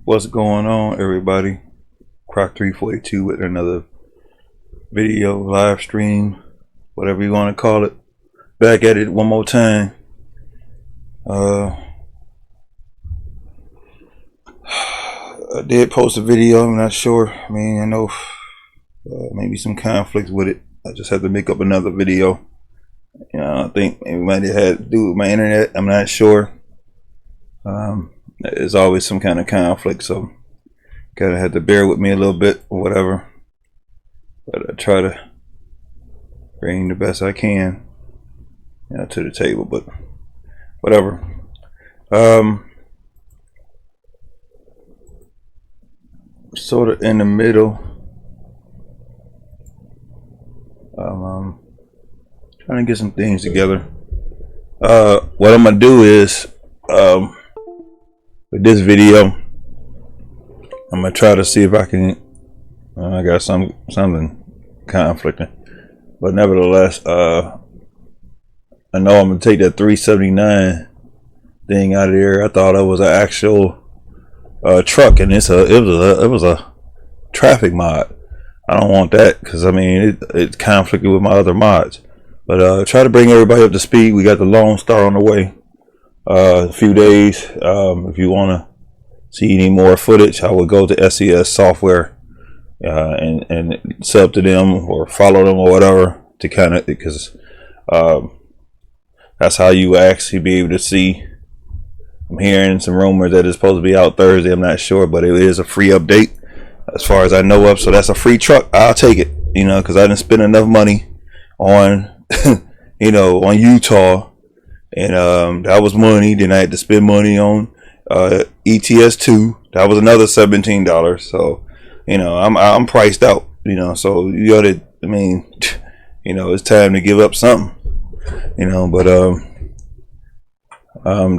What's going on, everybody? Croc 342 with another video, live stream, whatever you want to call it. Back at it one more time. I did post a video. I'm not sure. I mean, I know maybe some conflicts with it. I just have to make up another video. You know, I think maybe it might have had to do with my internet. I'm not sure. There's always some kind of conflict, so gotta have to bear with me a little bit or whatever. But I try to bring the best I can, you know, to the table. But whatever. Sort of in the middle. Trying to get some things together. What I'm gonna do is with this video, I'm gonna try to see if I can. I got something conflicting, but nevertheless, I know I'm gonna take that 379 thing out of there. I thought it was an actual truck, and it was a traffic mod. I don't want that because I mean it's conflicted with my other mods. But try to bring everybody up to speed. We got the Lone Star on the way. A few days. If you want to see any more footage, I would go to SES Software and sub to them or follow them or whatever to kind of, because that's how you actually be able to see. I'm hearing some rumors that it's supposed to be out Thursday. I'm not sure, but it is a free update as far as I know of. So that's a free truck. I'll take it, you know, because I didn't spend enough money on you know, on Utah. And that was money. Then I had to spend money on ETS2. That was another $17. So, you know, I'm priced out. You know, so you gotta. I mean, you know, it's time to give up something. You know, but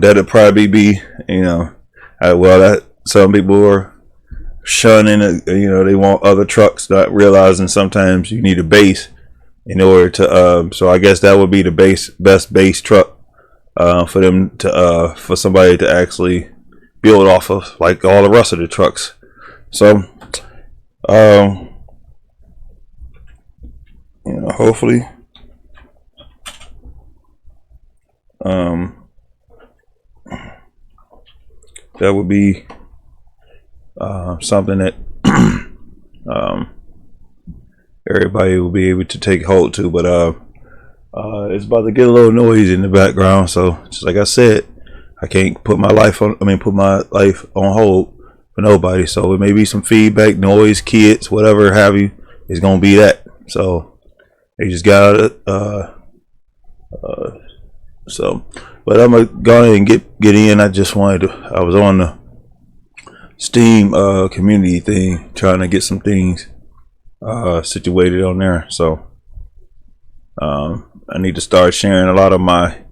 that'll probably be. You know, that some people are shunning it. You know, they want other trucks, not realizing sometimes you need a base in order to. So I guess that would be the best base truck. For them to for somebody to actually build off of, like all the rest of the trucks. So you know, hopefully that would be something that everybody will be able to take hold to. But it's about to get a little noisy in the background, so just like I said, I can't put my life on. Put my life on hold for nobody. So it may be some feedback, noise, kids, whatever have you. It's gonna be that. So they just got it. So, but I'm gonna go ahead and get in. I just wanted to. I was on the Steam community thing, trying to get some things situated on there. So. I need to start sharing a lot of my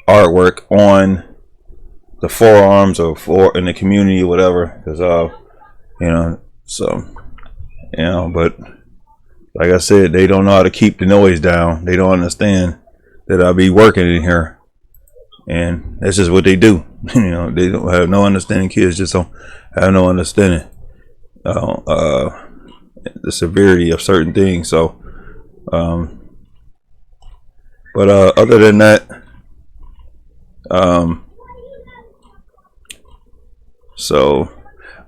artwork on the forums or in the community or whatever, because you know, so you know, but like I said, they don't know how to keep the noise down. They don't understand that I'll be working in here, and that's just what they do. You know, they don't have no understanding. Kids just don't have no understanding the severity of certain things. So but other than that, so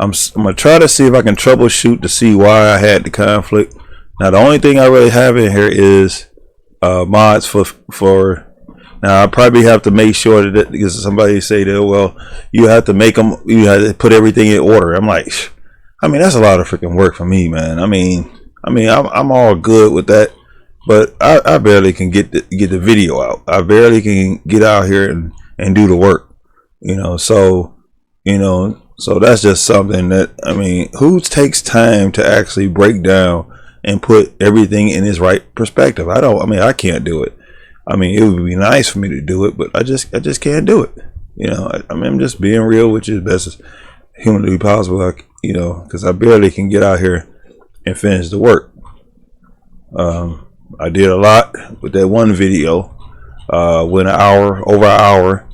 I'm gonna try to see if I can troubleshoot to see why I had the conflict. Now the only thing I really have in here is mods for. Now I probably have to make sure that, because somebody say that, well, you have to make them, you have to put everything in order. I'm like, I mean, that's a lot of freaking work for me, man. I mean, I'm all good with that. But I barely can get the video out. I barely can get out here and do the work, you know. So, you know, so that's just something that, I mean, who takes time to actually break down and put everything in its right perspective? I can't do it. I mean, it would be nice for me to do it, but I just can't do it. You know, I'm just being real, which is best as humanly possible. Like, you know, because I barely can get out here and finish the work. I did a lot with that one video. Went over an hour,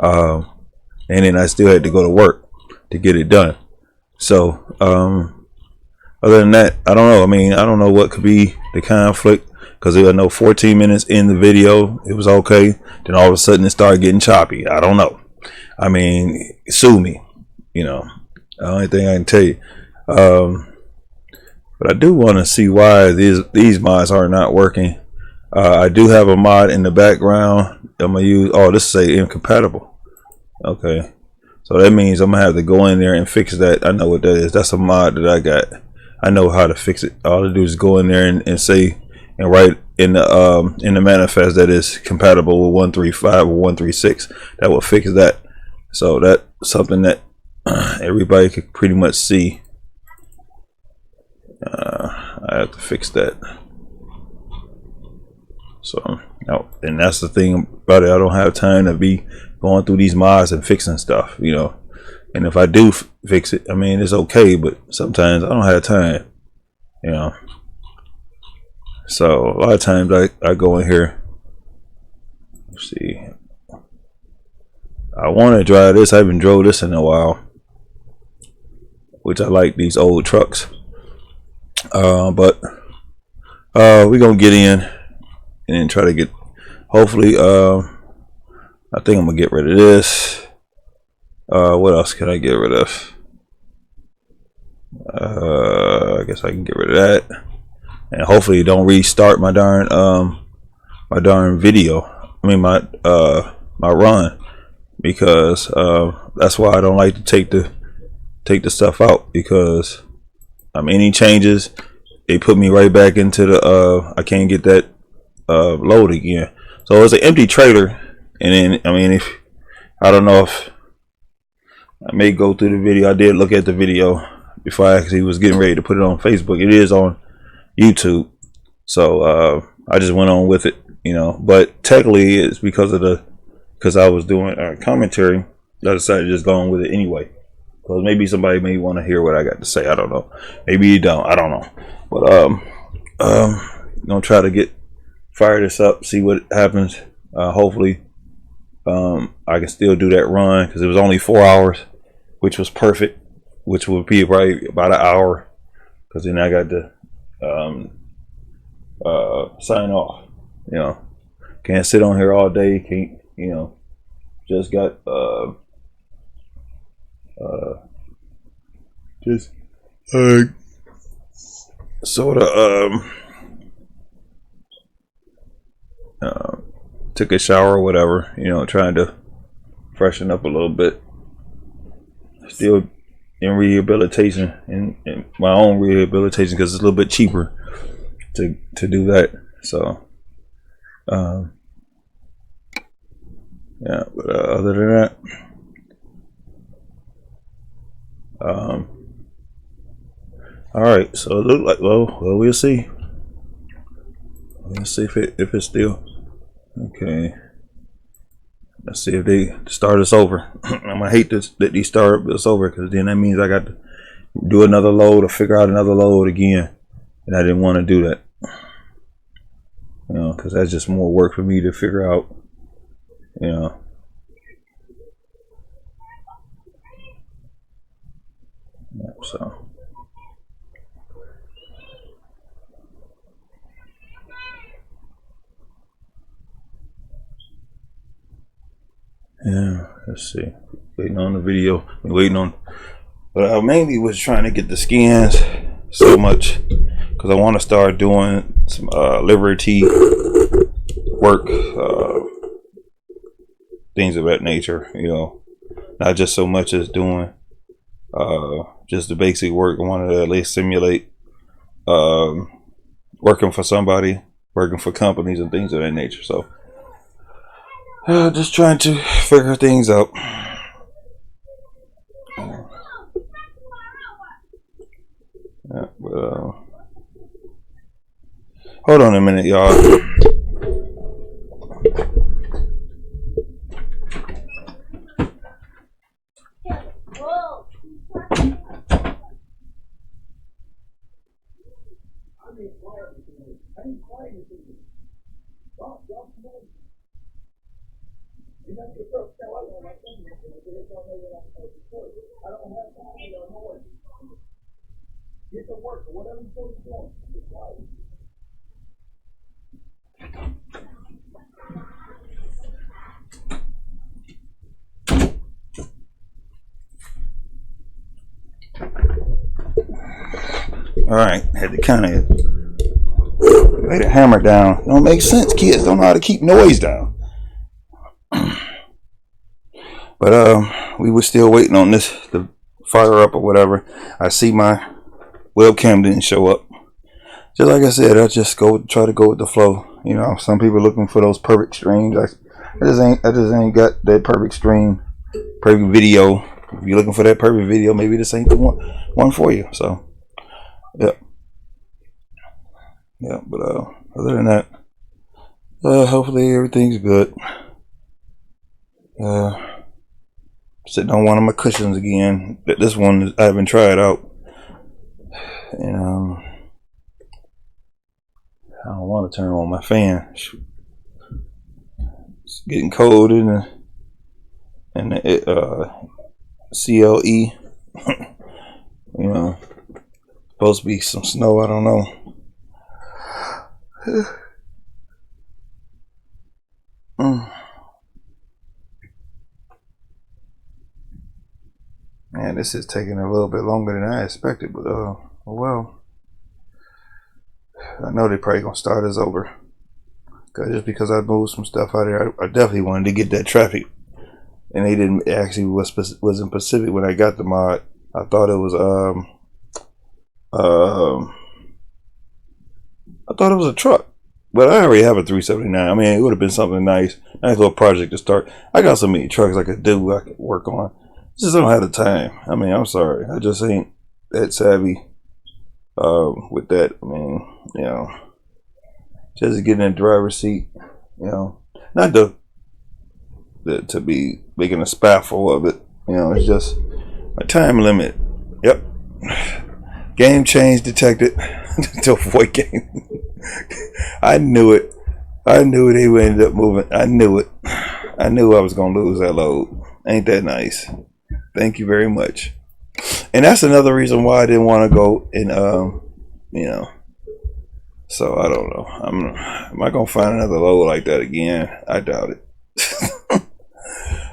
and then I still had to go to work to get it done. So other than that, I don't know. I mean, I don't know what could be the conflict, because I know 14 minutes in the video it was okay, then all of a sudden it started getting choppy. I don't know. I mean, sue me, you know. The only thing I can tell you. But I do want to see why these mods are not working. I do have a mod in the background I'm gonna use. Oh, this say incompatible. Okay, so that means I'm gonna have to go in there and fix that. I know what that is. That's a mod that I got. I know how to fix it. All I do is go in there and say and write in the manifest that is compatible with 135 or 136. That will fix that. So that's something that everybody could pretty much see. I have to fix that. So no, and that's the thing about it. I don't have time to be going through these mods and fixing stuff, you know. And if I do fix it, I mean, it's okay, but sometimes I don't have time, you know. So a lot of times I go in here. Let's see. I want to drive this. I haven't drove this in a while, which I like these old trucks. But we're gonna get in and try to get. Hopefully, I think I'm gonna get rid of this. What else can I get rid of? I guess I can get rid of that, and hopefully don't restart my darn video. I mean my run, because that's why I don't like to take the stuff out, because any changes, they put me right back into the I can't get that load again. So it's an empty trailer, and then if I don't know if I may go through the video. I did look at the video before I actually was getting ready to put it on Facebook. It is on YouTube, so I just went on with it, you know. But technically, it's because I was doing commentary. I decided to just go on with it anyway, because maybe somebody may want to hear what I got to say. I don't know. Maybe you don't. I don't know. But gonna try to fire this up, see what happens. Hopefully, I can still do that run, because it was only 4 hours, which was perfect. Which would be probably about an hour, because then I got to sign off. You know, can't sit on here all day. Can't, you know, just got just sort of took a shower or whatever, you know, trying to freshen up a little bit. Still in rehabilitation, in my own rehabilitation, because it's a little bit cheaper to do that. So yeah, but other than that, all right. So it looked like, well, we'll see. Let's see if it's still okay. Let's see if they start us over. I'm gonna hate this, that they start us over, because then that means I got to do another load or figure out another load again, and I didn't want to do that, you know, because that's just more work for me to figure out, you know. So yeah, let's see. Waiting on the video. Waiting on, but I mainly was trying to get the skins so much because I want to start doing some Liberty work, things of that nature. You know, not just so much as doing just the basic work. I wanted to at least simulate working for somebody, working for companies and things of that nature. So just trying to figure things out. Yeah, but, hold on a minute, y'all. Get to work or whatever you're supposed to be doing. All right, had to kind of lay the hammer down. Don't make sense. Kids don't know how to keep noise down. But we were still waiting on this to fire up or whatever. I see my webcam didn't show up. Just like I said, I just try to go with the flow. You know, some people are looking for those perfect streams. I just ain't got that perfect stream, perfect video. If you're looking for that perfect video, maybe this ain't the one for you. So, yeah. But other than that, hopefully everything's good. Sitting on one of my cushions again. This one I haven't tried out. And I don't want to turn on my fan. It's getting cold in the CLE. You know, supposed to be some snow. I don't know. Man, this is taking a little bit longer than I expected, but oh well. I know they're probably gonna start us over. Cause just because I moved some stuff out there, I definitely wanted to get that traffic, and they didn't actually wasn't Pacific when I got the mod. I thought it was a truck, but I already have a 379. I mean, it would have been something nice little project to start. I got so many trucks I could work on. Just don't have the time. I mean, I'm sorry, I just ain't that savvy with that. I mean, you know, just getting in the driver's seat, you know, not to be making a spaffle of it, you know. It's just a time limit. Yep. Game change detected. To avoid game. I knew it. They would end up moving. I knew it. I knew I was gonna lose that load. Ain't that nice? Thank you very much. And that's another reason why I didn't want to go and you know. So I don't know. Am I gonna find another load like that again? I doubt it.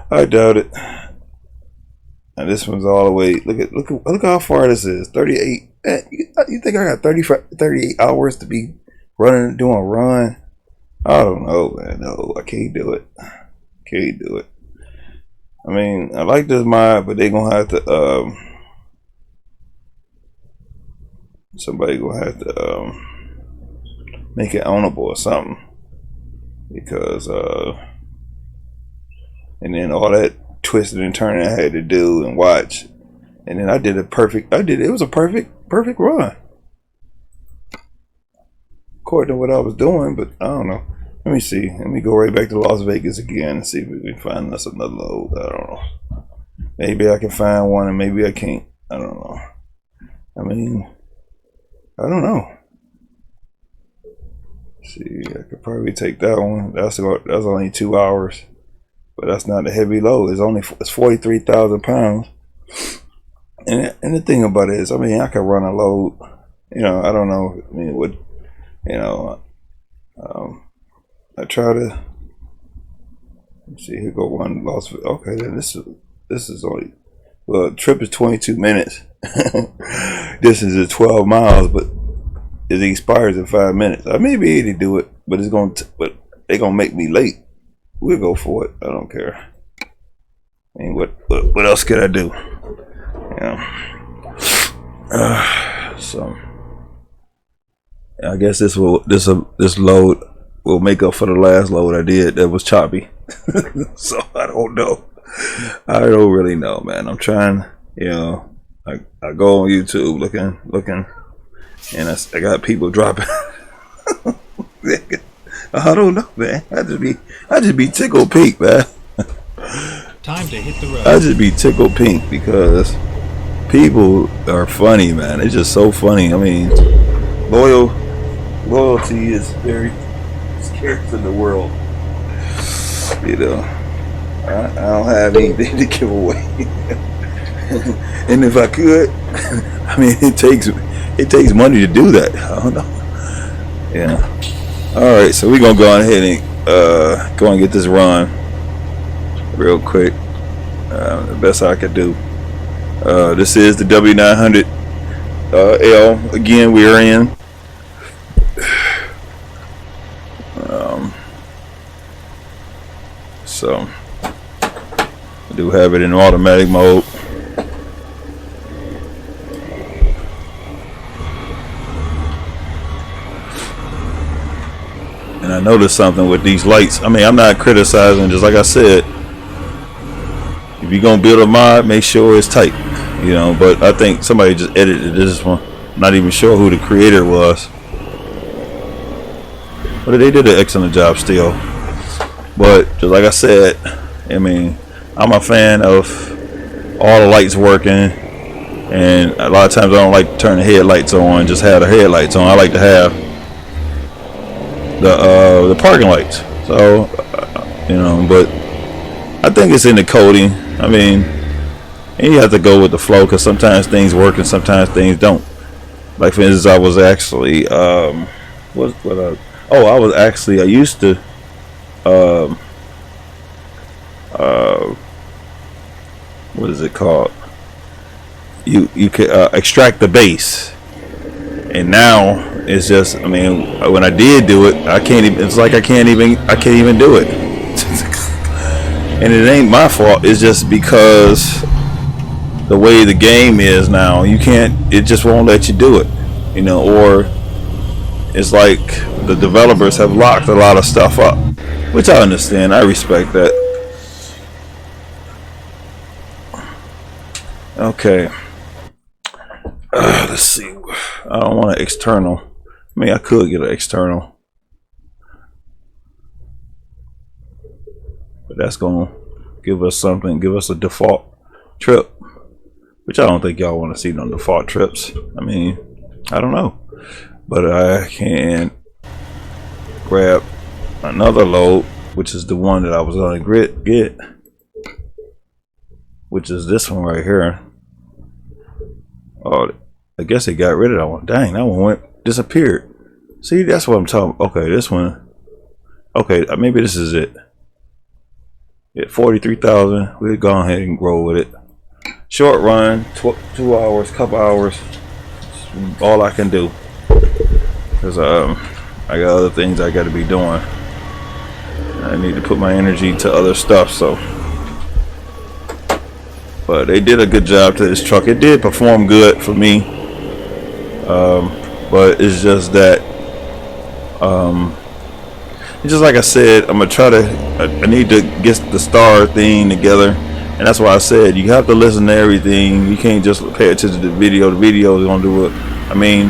I doubt it. And this one's all the way. Look how far this is. 38. Man, you think I got 38 hours to be doing a run? I don't know, man. No, I can't do it. Can't do it. I mean, I like this mod, but they're gonna have to somebody gonna have to make it ownable or something, because and then all that twisting and turning I had to do and watch, and then it was a perfect run according to what I was doing. But I don't know. Let me see. Let me go right back to Las Vegas again and see if we can find us another load. I don't know. Maybe I can find one and maybe I can't. I don't know. I mean, I don't know. See, I could probably take that one. That's only 2 hours, but that's not a heavy load. It's 43,000 pounds. And the thing about it is, I mean, I could run a load. You know, I don't know. I mean, what, you know, I try to. Let's see, here go one Las Vegas. Okay, then this is only, well, the trip is 22 minutes. Distance is 12 miles, but it expires in 5 minutes. I may be able to do it, but but they're gonna make me late. We'll go for it. I don't care. I mean, what else could I do? Yeah. So I guess this load will make up for the last load I did that was choppy. So I don't know. I don't really know, man. I'm trying. You know, I go on YouTube looking, and I got people dropping. I don't know, man. I just be tickled pink, man. Time to hit the road. I just be tickled pink because people are funny, man. It's just so funny. I mean, loyalty is very scarce in the world. You know, I don't have anything to give away. And if I could, I mean, it takes money to do that. I don't know. Yeah. All right, so we're gonna go on ahead and go and get this run real quick. The best I could do. This is the W900 L. Again, we are in. So I do have it in automatic mode. And I noticed something with these lights. I mean, I'm not criticizing, just like I said, if you're gonna build a mod, make sure it's tight, you know. But I think somebody just edited this one. I'm not even sure who the creator was, but they did an excellent job still. But just like I said, I mean, I'm a fan of all the lights working, and a lot of times I don't like to turn the headlights on, just have the headlights on. I like to have the parking lights. So you know, but I think it's in the coding. I mean, and you have to go with the flow, because sometimes things work and sometimes things don't. Like for instance, I was actually I used to what is it called? You can extract the base, and now it's just, I mean, when I did do it, I can't even. It's like I can't even do it. And it ain't my fault. It's just because the way the game is now, you can't. It just won't let you do it, you know. Or it's like the developers have locked a lot of stuff up, which I understand. I respect that. Okay. Let's see. I don't want an external. I mean, I could get an external, but that's gonna give us something. Give us a default trip, which I don't think y'all want to see no default trips. I mean, I don't know, but I can grab another load, which is the one that I was gonna get, which is this one right here. Oh, I guess they got rid of that one. Dang, that one disappeared. See, that's what I'm talking. Okay, this one. Okay, maybe this is it. Yeah, 43,000. We'll go ahead and roll with it. Short run, 2 hours, couple hours. All I can do, because I got other things I got to be doing. I need to put my energy to other stuff. So, but they did a good job to this truck. It did perform good for me, but it's just that it's just like I said, I'm gonna try to I need to get the star thing together, and that's why I said you have to listen to everything. You can't just pay attention to the video. The video is gonna do it. I mean,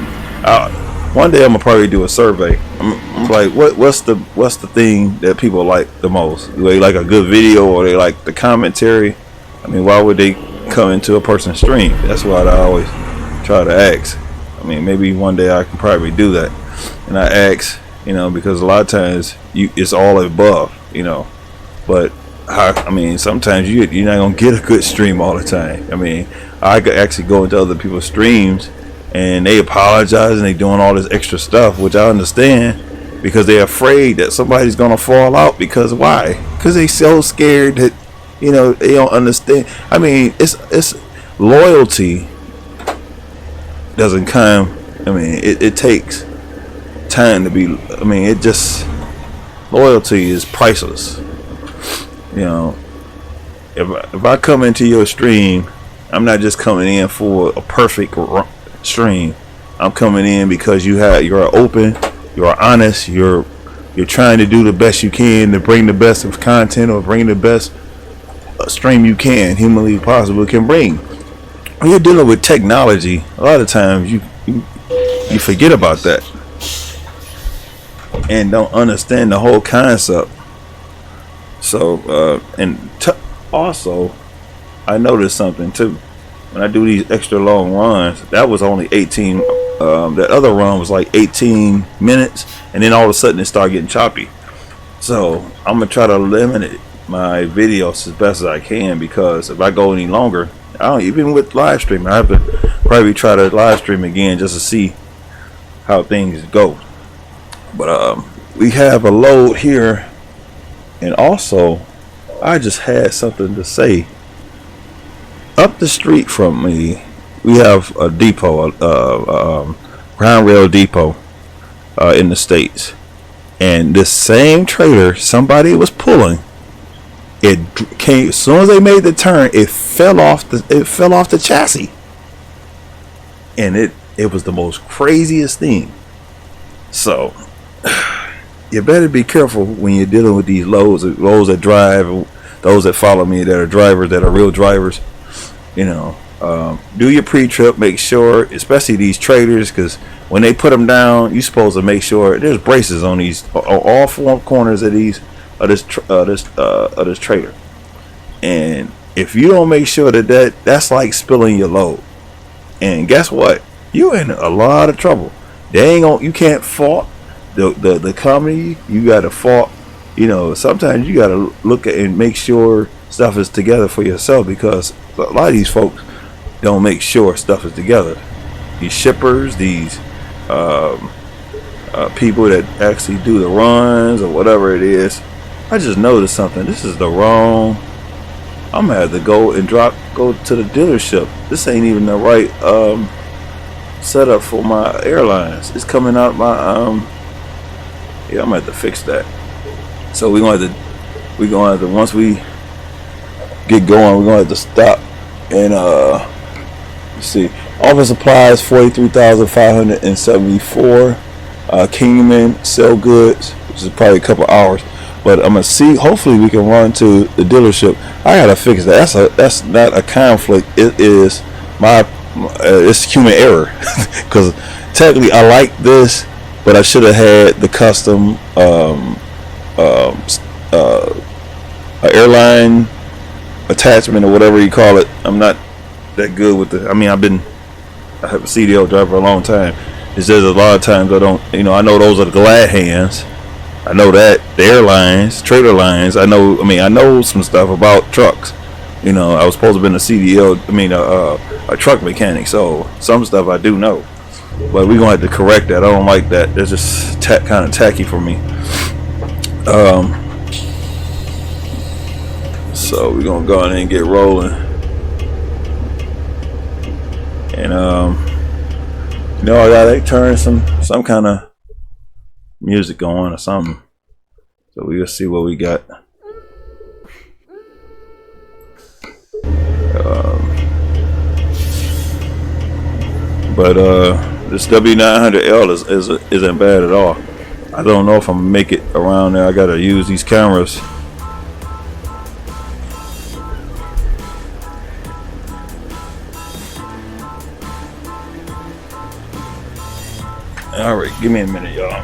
one day I'm gonna probably do a survey. I'm like, what's the thing that people like the most? Do they like a good video, or they like the commentary? I mean, why would they come into a person's stream? That's what I always try to ask. I mean, maybe one day I can probably do that. And I ask, you know, because a lot of times it's all above, you know. But I mean, sometimes you're not gonna get a good stream all the time. I mean, I could actually go into other people's streams and they apologize and they doing all this extra stuff, which I understand, because they're afraid that somebody's gonna fall out. Because why? Because they so scared that, you know, they don't understand. I mean, it's loyalty doesn't come. I mean, it takes time to be. I mean, it just, loyalty is priceless. You know, if I come into your stream, I'm not just coming in for a perfect stream. I'm coming in because you're open, you're honest, you're trying to do the best you can to bring the best of content, or bring the best stream you can, humanly possible can bring. When you're dealing with technology, a lot of times you forget about that and don't understand the whole concept. So also, I noticed something too. When I do these extra long runs, that was only 18. That other run was like 18 minutes, and then all of a sudden it started getting choppy. So I'm gonna try to limit my videos as best as I can, because if I go any longer, I don't even with live streaming. I have to probably try to live stream again just to see how things go. But we have a load here, and also I just had something to say. Up the street from me, we have a depot, ground rail depot in the States, and this same trailer somebody was pulling. It came as soon as they made the turn. It fell off the chassis, and it was the most craziest thing. So you better be careful when you're dealing with these loads that drive, those that follow me that are drivers, that are real drivers. Do your pre-trip, make sure, especially these trailers, because when they put them down, you're supposed to make sure there's braces on all four corners of this trailer. And if you don't make sure that's like spilling your load. And guess what? You're in a lot of trouble. You can't fault the company. You got to fault. Sometimes you got to look at and make sure stuff is together for yourself, because a lot of these folks don't make sure stuff is together. These shippers, these people that actually do the runs or whatever it is. I just noticed something. This is the wrong. I'm gonna have to go to the dealership. This ain't even the right setup for my airlines. It's coming out my yeah, I'm gonna have to fix that. So we're gonna have to once we get going, we're gonna have to stop and let's see. Office supplies 43,574. Kingman sell goods, which is probably a couple hours. But I'm gonna see. Hopefully, we can run to the dealership. I gotta fix that. That's not a conflict. It is it's human error. Because technically, I like this, but I should have had the custom airline attachment or whatever you call it. I'm not that good with I have a CDL driver for a long time. It's just a lot of times I don't. I know those are the glad hands. I know that the airlines, trailer lines. I know some stuff about trucks. I was supposed to be a CDL. A truck mechanic. So some stuff I do know, but we're gonna have to correct that. I don't like that. It's just kind of tacky for me. So we're gonna go ahead and get rolling, and I gotta turn some kind of music on or something. So we'll see what we got. But this W900L isn't bad at all. I don't know if I'm gonna make it around there. I gotta use these cameras. All right, give me a minute, y'all.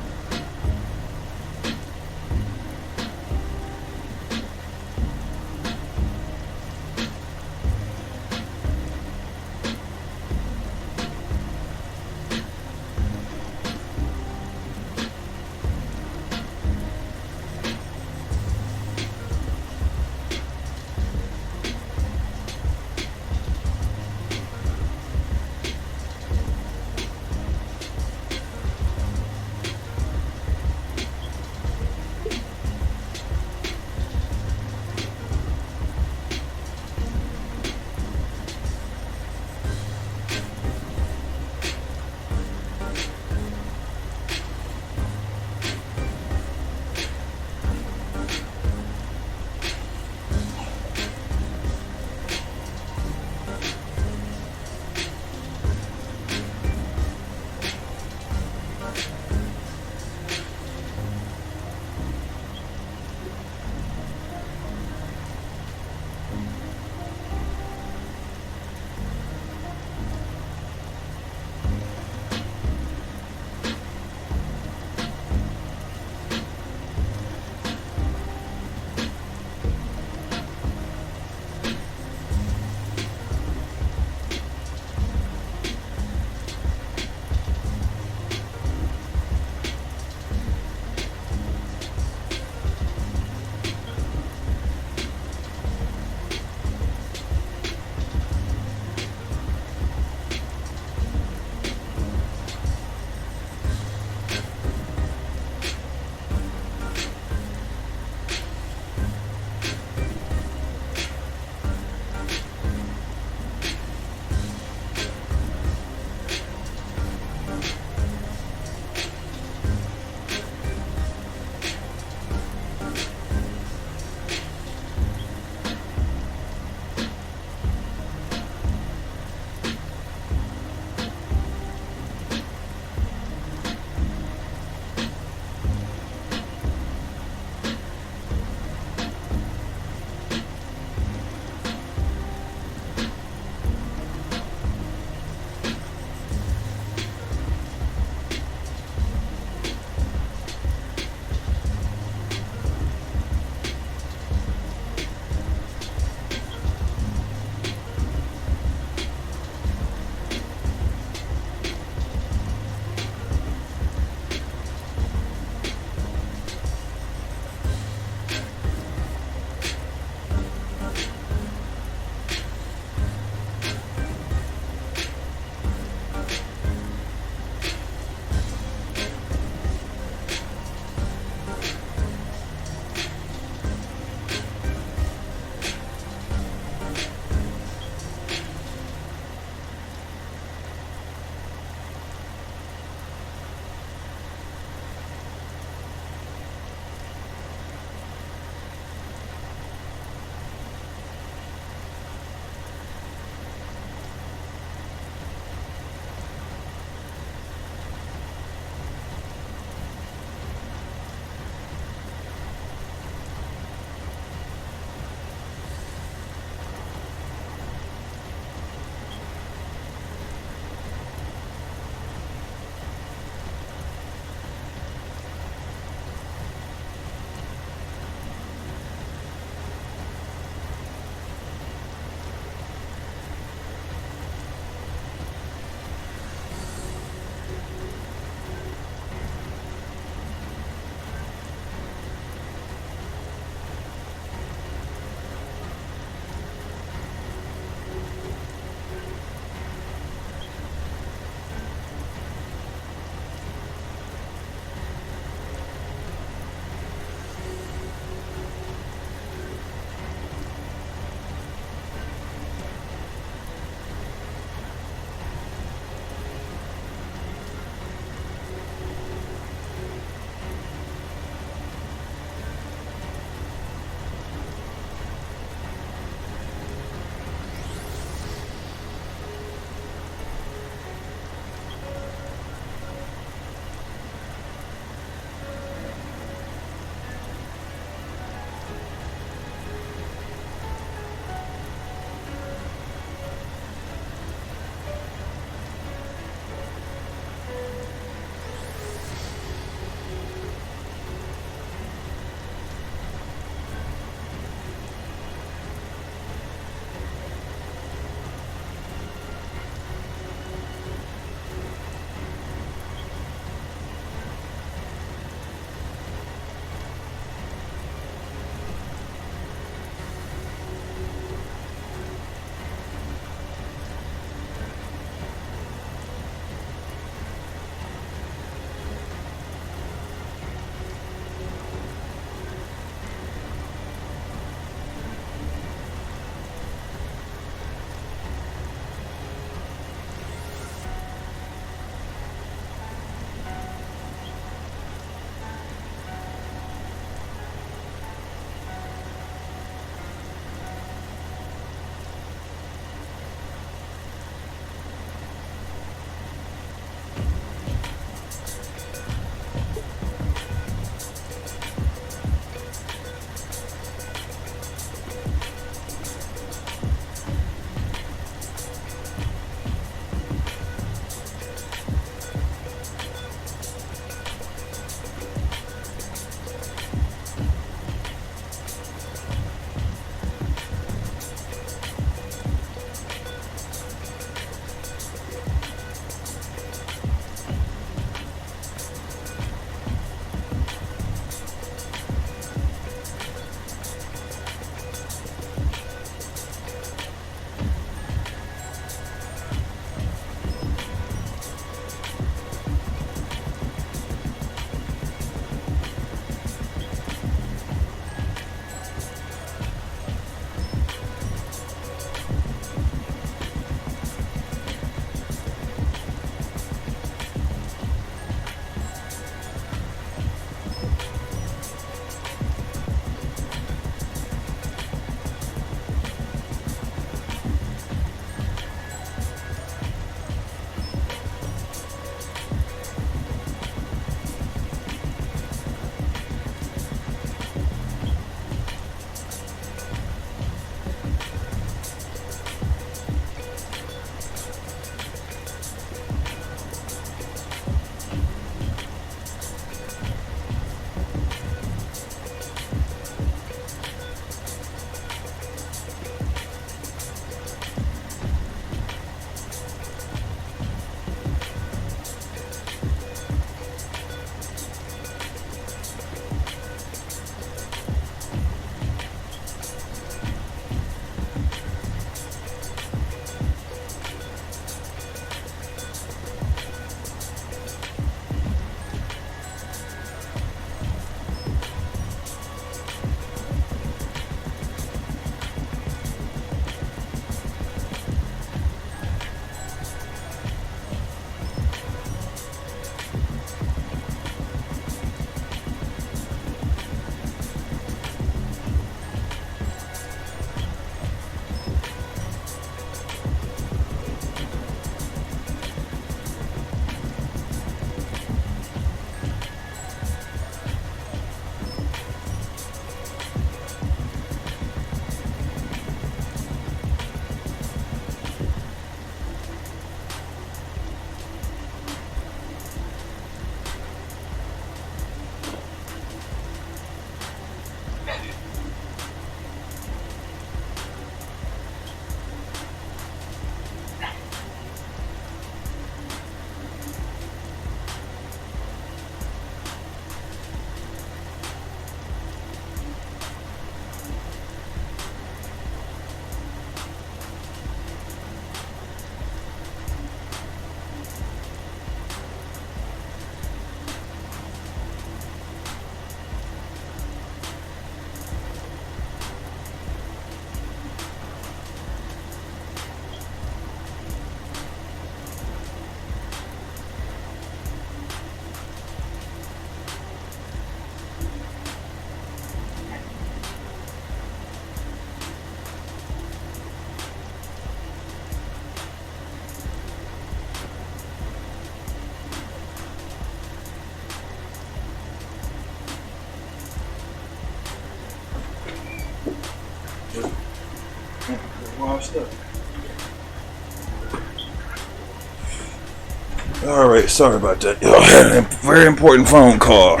All right, sorry about that. I had a very important phone call.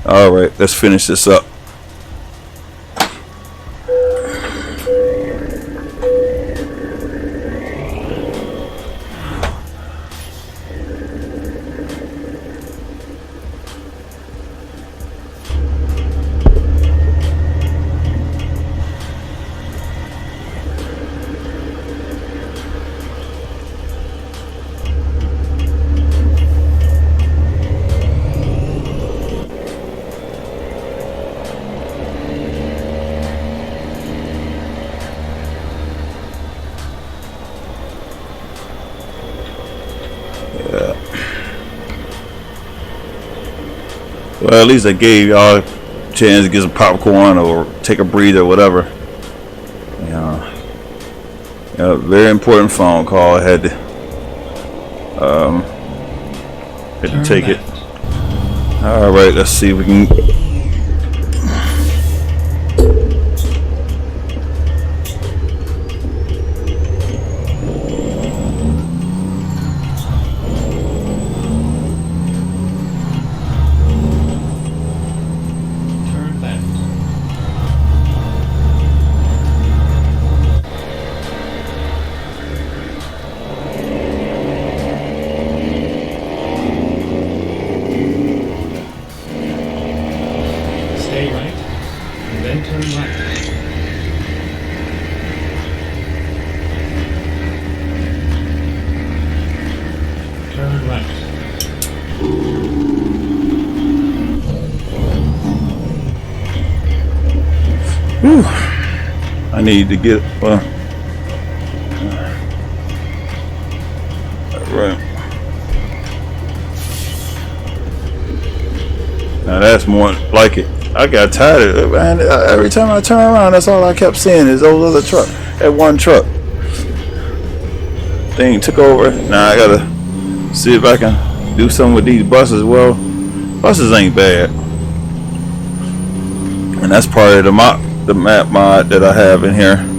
All right, let's finish this up. Well, at least I gave y'all a chance to get some popcorn or take a breather or whatever. Very important phone call. I had to take it. All right, let's see if we can. I need to get right. Now that's more like it. I got tired of it, man. Every time I turn around, that's all I kept seeing is those other truck. That one truck thing took over. Now I gotta see if I can do something with these buses. Well, buses ain't bad, and that's part of the map mod that I have in here.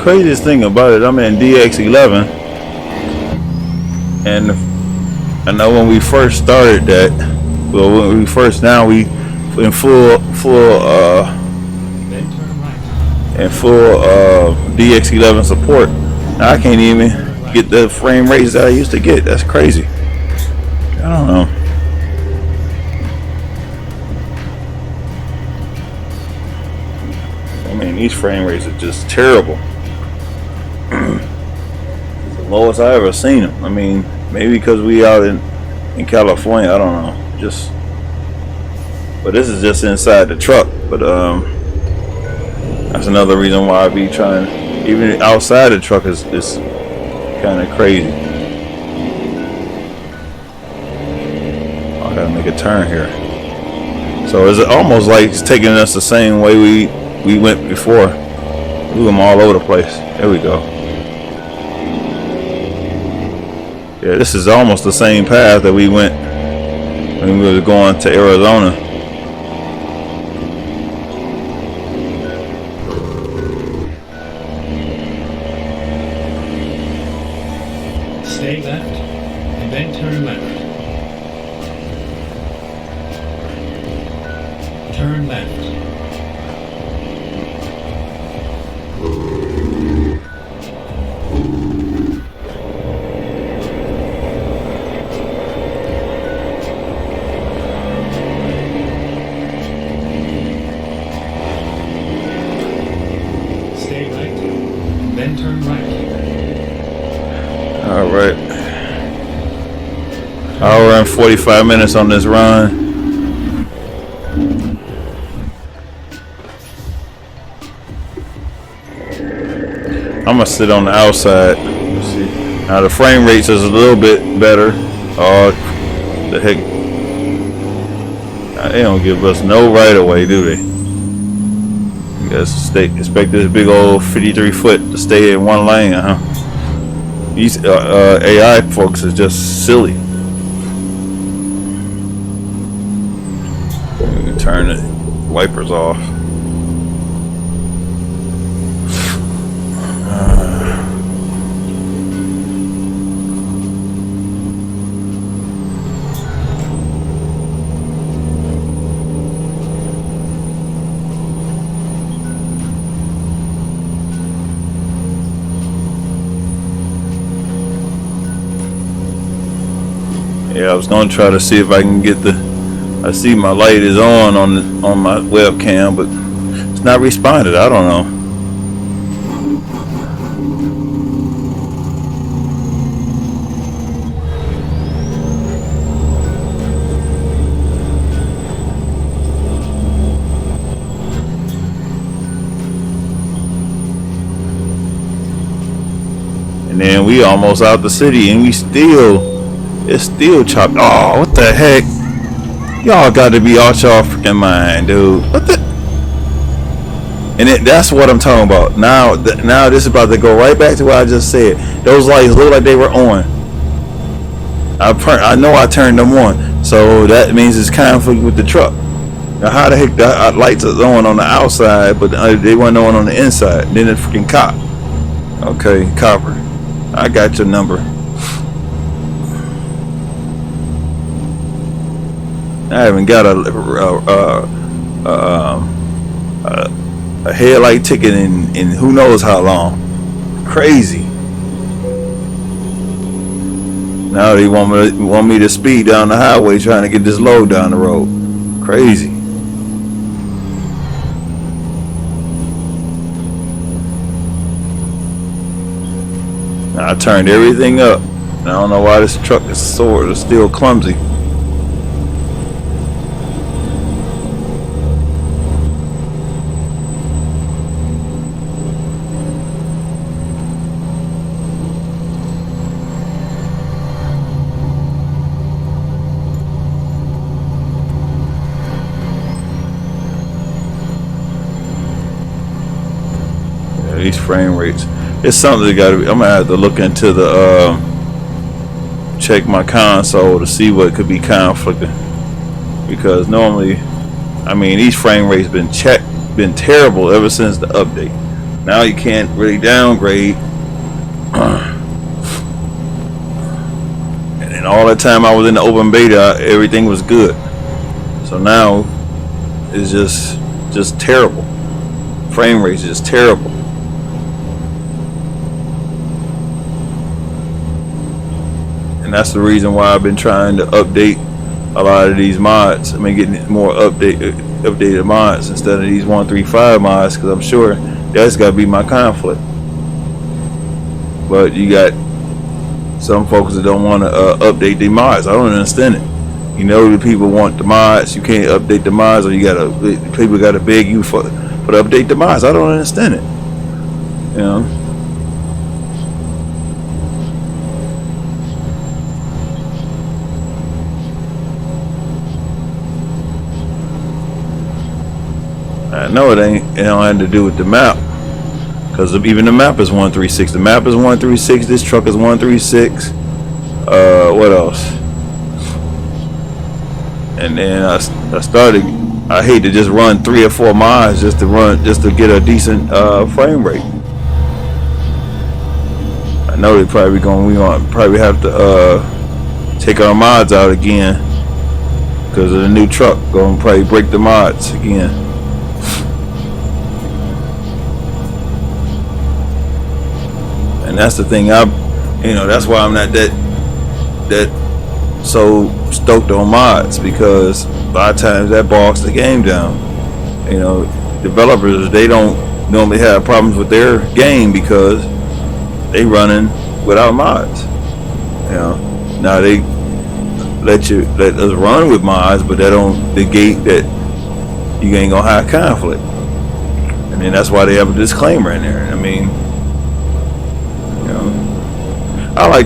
Craziest thing about it, I'm in DX11, and I know when we first started that, well, when we first we in full DX11 support. Now I can't even get the frame rates that I used to get. That's crazy. I don't know. I mean, these frame rates are just terrible. It's the lowest I ever seen them. I mean, maybe because we out in California, I don't know. But this is just inside the truck. But that's another reason why I be trying. Even outside the truck is kind of crazy. I gotta make a turn here. So it's almost like it's taking us the same way we went before. We went all over the place. There we go. Yeah, this is almost the same path that we went when we were going to Arizona. Stay left, and then turn left. Turn left. Stay right, then turn right. All right. Hour and 45 minutes on this run. I'm gonna sit on the outside. Let's see. Now the frame rates is a little bit better. Oh, the heck! Now, they don't give us no right of way, do they? You guys expect this big old 53 foot to stay in one lane, huh? These AI folks is just silly. We can turn the wipers off. Yeah, I was gonna try to see if I can get I see my light is on my webcam, but it's not responded. I don't know. And then we almost out the city, and it's still chopped. Oh, what the heck? Y'all got to be out y'all freaking mind, dude. What the? And that's what I'm talking about. Now this is about to go right back to what I just said. Those lights look like they were on. I know I turned them on, so that means it's conflict with the truck. Now how the heck the lights are on the outside, but they weren't on the inside? Then the freaking cop. Okay, copper. I got your number. I haven't got a headlight ticket in who knows how long. Crazy. Now they want me to speed down the highway trying to get this load down the road. Crazy. Now I turned everything up. I don't know why this truck is still clumsy. These frame rates, it's something that gotta be. I'm gonna have to look into the check my console to see what could be conflicting, because normally, I mean, these frame rates been terrible ever since the update. Now you can't really downgrade, and then all the time I was in the open beta, everything was good. So now it's just terrible. Frame rates is just terrible. and that's the reason why I've been trying to update a lot of these mods. I mean, getting more updated mods instead of these 135 mods, because I'm sure that's got to be my conflict. But you got some folks that don't want to update the mods. I don't understand it. You know, the people want the mods. You can't update the mods, or people got to beg you for to update the mods. I don't understand it. You know. I know it don't have to do with the map, because even the map is 136. The map is 136. This truck is 136. What else? And then I started. I hate to just run 3 or 4 miles just to get a decent frame rate. I know we probably have to take our mods out again because of the new truck. Gonna probably break the mods again. And that's the thing. That's why I'm not that so stoked on mods, because a lot of times that bogs the game down. You know, developers, they don't normally have problems with their game because they running without mods. You know, now they let us run with mods, but that don't negate that you ain't gonna have conflict. And then that's why they have a disclaimer in there.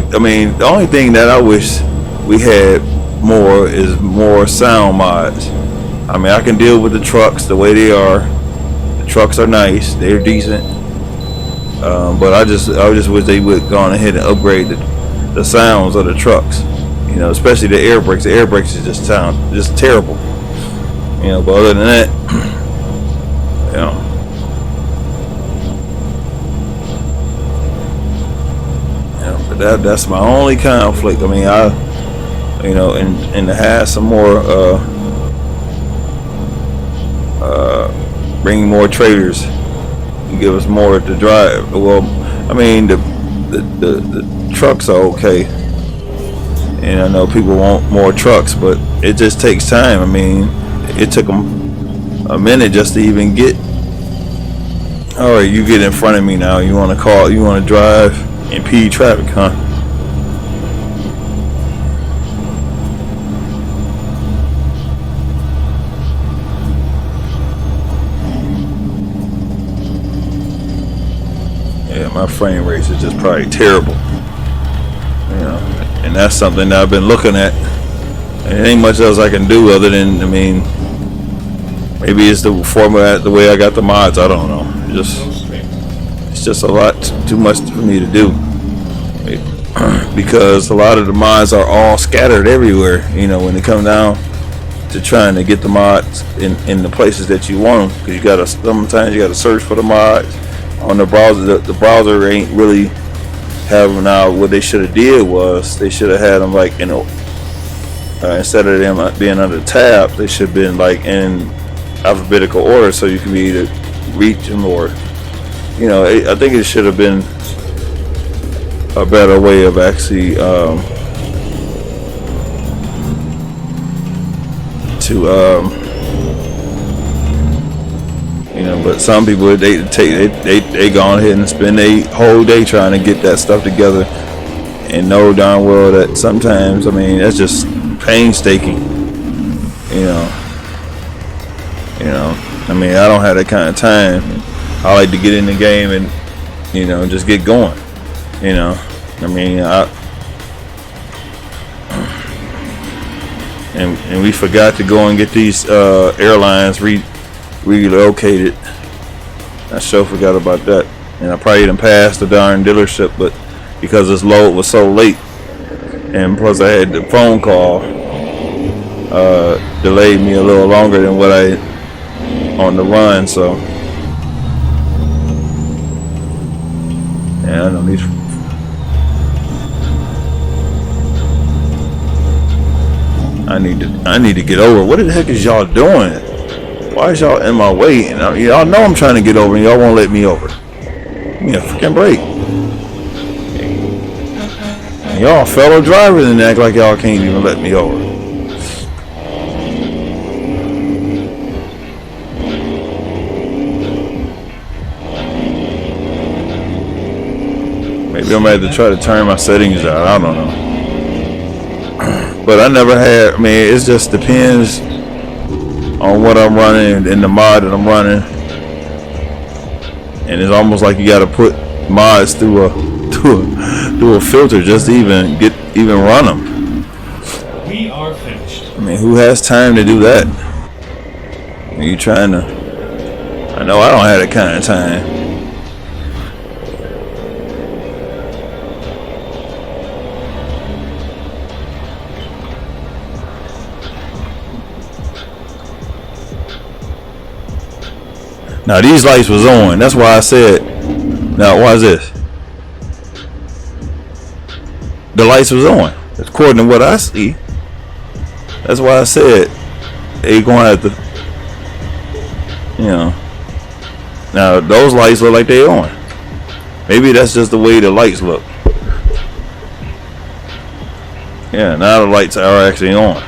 I mean, the only thing that I wish we had more is more sound mods. I mean, I can deal with the trucks the way they are. The trucks are nice, they're decent. But I just wish they would go on ahead and upgrade the sounds of the trucks. You know, especially the air brakes. The air brakes is just terrible. You know, but other than that, you know. That's my only conflict. I mean, and to have some more, bring more traders and give us more to drive. Well, I mean, the trucks are okay, and I know people want more trucks, but it just takes time. I mean, it took them a minute just to even get. All right, you get in front of me now. You want to drive, impede traffic, huh? Yeah, my frame rates is just probably terrible. You know, and that's something that I've been looking at. And there ain't much else I can do other than, I mean, maybe it's the format, the way I got the mods. I don't know. It's just a lot too much for me to do, because a lot of the mods are all scattered everywhere. You know, when it comes down to trying to get the mods in the places that you want them, because sometimes you gotta search for the mods on the browser. The browser ain't really having now. What they should have did was they should have had them like instead of them being under tab, they should have been like in alphabetical order, so you can be able to reach them, or I think it should have been a better way of actually but some people they go on ahead and spend a whole day trying to get that stuff together, and know darn well that sometimes, I mean, that's just painstaking. I mean, I don't have that kind of time. I like to get in the game and just get going. I mean, and we forgot to go and get these airlines relocated. I sure forgot about that, and I probably didn't pass the darn dealership, but because this load was so late, and plus I had the phone call delayed me a little longer than what I on the run. So yeah, I know these. I need to get over. What the heck is y'all doing? Why is y'all in my way? And y'all know I'm trying to get over, and y'all won't let me over. Give me a freaking break. Y'all fellow drivers and act like y'all can't even let me over. Maybe I'm gonna have to try to turn my settings out. I don't know. But I never had, I mean, it just depends on what I'm running and the mod that I'm running. And it's almost like you gotta put mods through a filter just to even run them. We are finished. I mean, who has time to do that? Are you trying to? I know I don't have that kind of time. Now these lights was on. That's why I said. Now why is this? The lights was on. According to what I see. That's why I said they gonna have to. You know. Now those lights look like they on. Maybe that's just the way the lights look. Yeah, now the lights are actually on.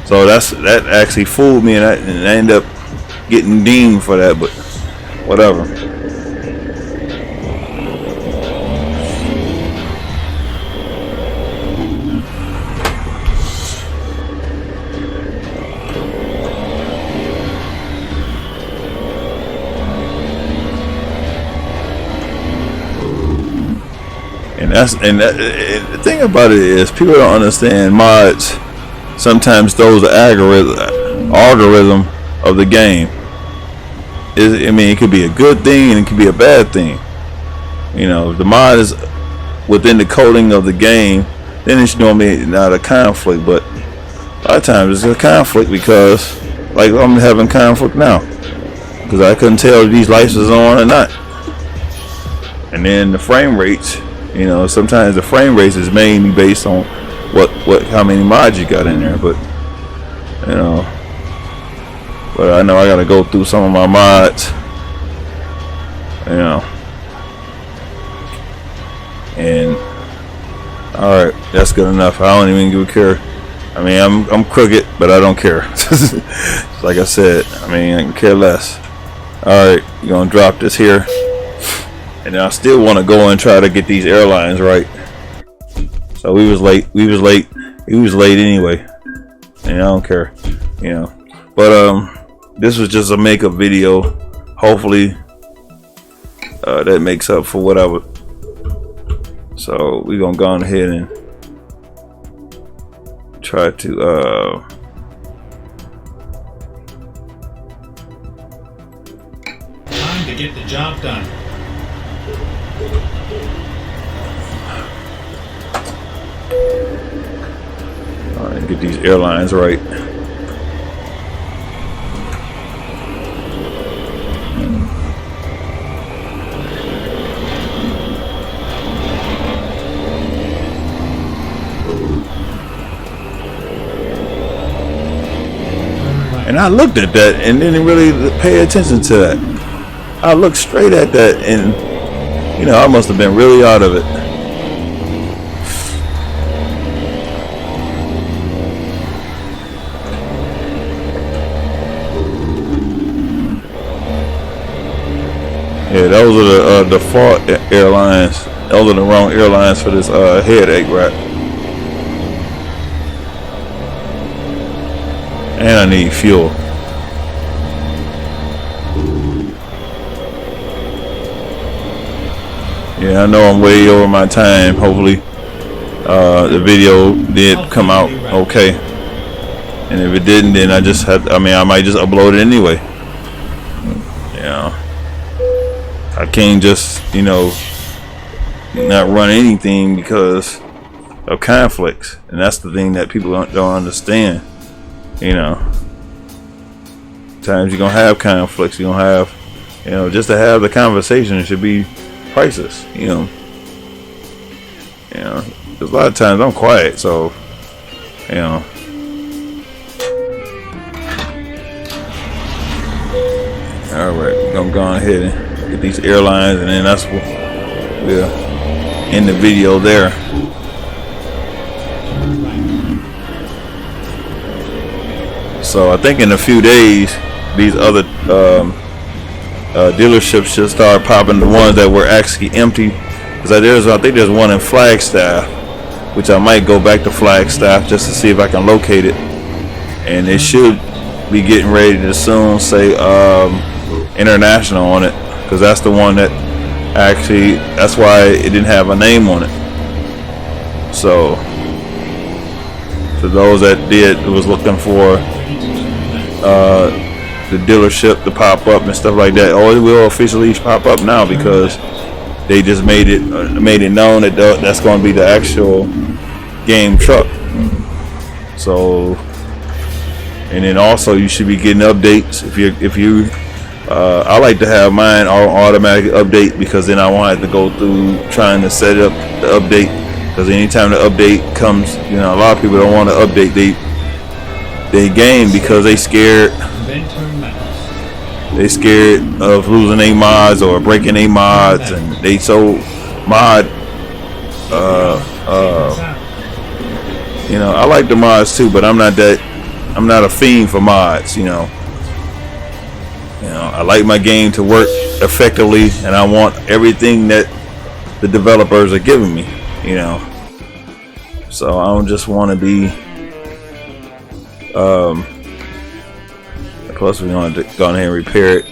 So that actually fooled me, and I ended up getting deemed for that, but whatever. And the thing about it is people don't understand mods sometimes throws the algorithm of the game. I mean, it could be a good thing and it could be a bad thing. You know, if the mod is within the coding of the game, then it's normally not a conflict. But a lot of times it's a conflict because, like, I'm having conflict now because I couldn't tell if these lights was on or not. And then the frame rates, you know, sometimes the frame rates is mainly based on how many mods you got in there. But you know. But I know I gotta go through some of my mods, you know. And all right, that's good enough. I don't even give a care. I mean, I'm crooked, but I don't care. Like I said, I mean, I can care less. All right, you're gonna drop this here, and I still want to go and try to get these airlines right. So we was late. He was late anyway, and I don't care, you know. But this was just a makeup video. Hopefully that makes up for what I would. So we're gonna go on ahead and try to time to get the job done. get these airlines right. And I looked at that and didn't really pay attention to that. I looked straight at that and, you know, I must have been really out of it. Yeah, those are the default airlines. Those are the wrong airlines for this headache, right? And I need fuel. Yeah, I know I'm way over my time. Hopefully the video did come out okay. And if it didn't, then I might just upload it anyway. Yeah. I can't just, you know, not run anything because of conflicts. And that's the thing that people don't understand. You know, times you're gonna have conflicts, you're gonna have, you know, just to have the conversation should be priceless, you know. Because a lot of times I'm quiet, so, you know. Alright, we're gonna go ahead and get these airlines, and then that's what we'll end the video there. So I think in a few days, these other dealerships should start popping, the ones that were actually empty. Because I think there's one in Flagstaff, which I might go back to Flagstaff just to see if I can locate it. And it should be getting ready to soon say International on it, because that's the one that actually, that's why it didn't have a name on it. So for those that was looking for the dealership to pop up and stuff like that, it will officially pop up now, because they just made it known that that's going to be the actual game truck. So, and then also you should be getting updates if you I like to have mine on automatic update, because then I won't have to go through trying to set up the update. Because anytime the update comes, a lot of people don't want to update they game because they scared of losing their mods or breaking their mods, and they so mod I like the mods too, but I'm not a fiend for mods. I like my game to work effectively, and I want everything that the developers are giving me, so I don't just want to be plus we're going to go ahead and repair it.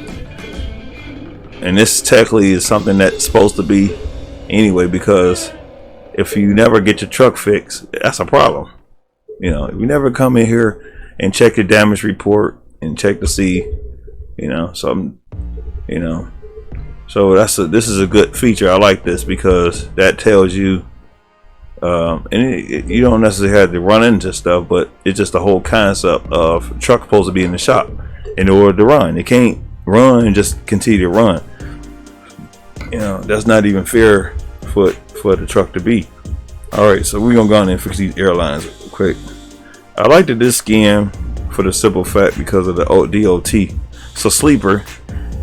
And this technically is something that's supposed to be anyway, because if you never get your truck fixed, that's a problem. If you never come in here and check your damage report and check to see, something, so this is a good feature. I like this because that tells you, and you don't necessarily have to run into stuff, but it's just the whole concept of a truck supposed to be in the shop in order to run. It can't run and just continue to run. That's not even fair for the truck to be. All right, so we're gonna go on and fix these airlines real quick. I like this skin for the simple fact because of the DOT. So sleeper,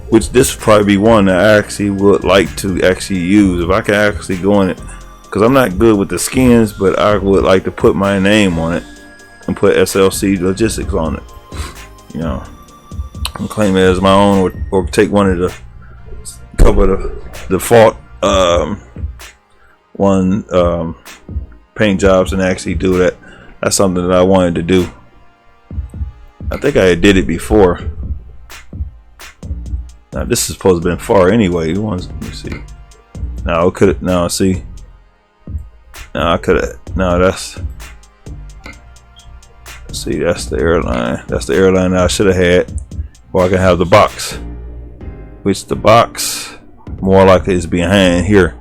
which this would probably be one that I actually would like to actually use if I can actually go in it, because I'm not good with the skins, but I would like to put my name on it and put SLC Logistics on it. And claim it as my own, or take one of the couple of the default paint jobs and actually do that. That's something that I wanted to do. I think I did it before. Now this is supposed to have been far anyway. Let me see. Now could now see. Now I could have. Now that's. See, that's the airline. That's the airline that I should have had. Or I can have the box, which the box more likely is behind here.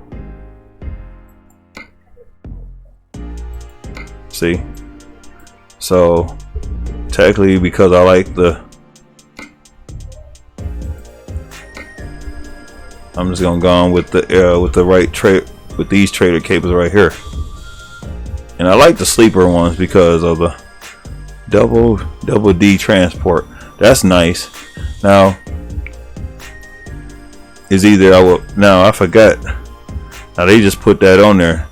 See, so technically, because I like I'm just gonna go on with the right trade with these trailer cables right here, and I like the sleeper ones because of the double D transport. That's nice. Now is either I forgot. Now they just put that on there.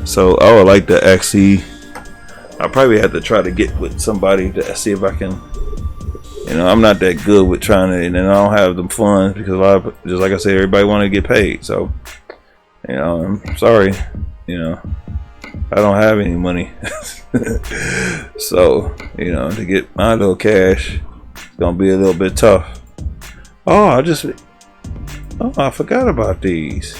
So I would like to actually, I probably have to try to get with somebody to see if I can, I'm not that good with trying to, and I don't have the funds because a lot of, just like I said, everybody want to get paid. So, I'm sorry, I don't have any money. So, to get my little cash, it's gonna be a little bit tough. I forgot about these.